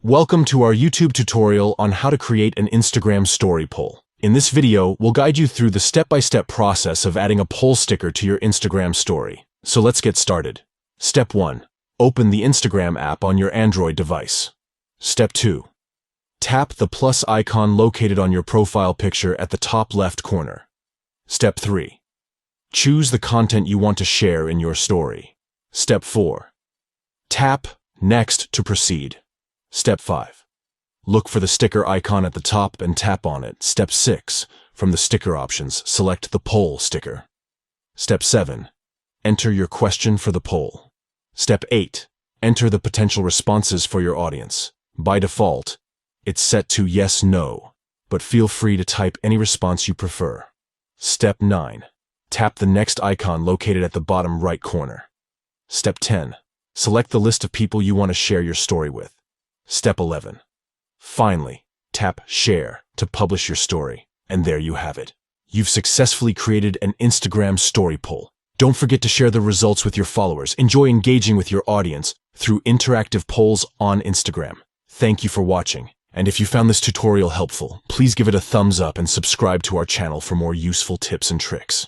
Welcome to our YouTube tutorial on how to create an Instagram story poll. In this video, we'll guide you through the step-by-step process of adding a poll sticker to your Instagram story. So let's get started. Step 1. Open the Instagram app on your Android device. Step 2. Tap the plus icon located on your profile picture at the top left corner. Step 3. Choose the content you want to share in your story. Step 4. Tap Next to proceed. Step 5. Look for the sticker icon at the top and tap on it. Step 6. From the sticker options, select the poll sticker. Step 7. Enter your question for the poll. Step 8. Enter the potential responses for your audience. By default, it's set to yes, no, but feel free to type any response you prefer. Step 9. Tap the next icon located at the bottom right corner. Step 10. Select the list of people you want to share your story with. Step 11. Finally, tap Share to publish your story. And there you have it. You've successfully created an Instagram story poll. Don't forget to share the results with your followers. Enjoy engaging with your audience through interactive polls on Instagram. Thank you for watching. And if you found this tutorial helpful, please give it a thumbs up and subscribe to our channel for more useful tips and tricks.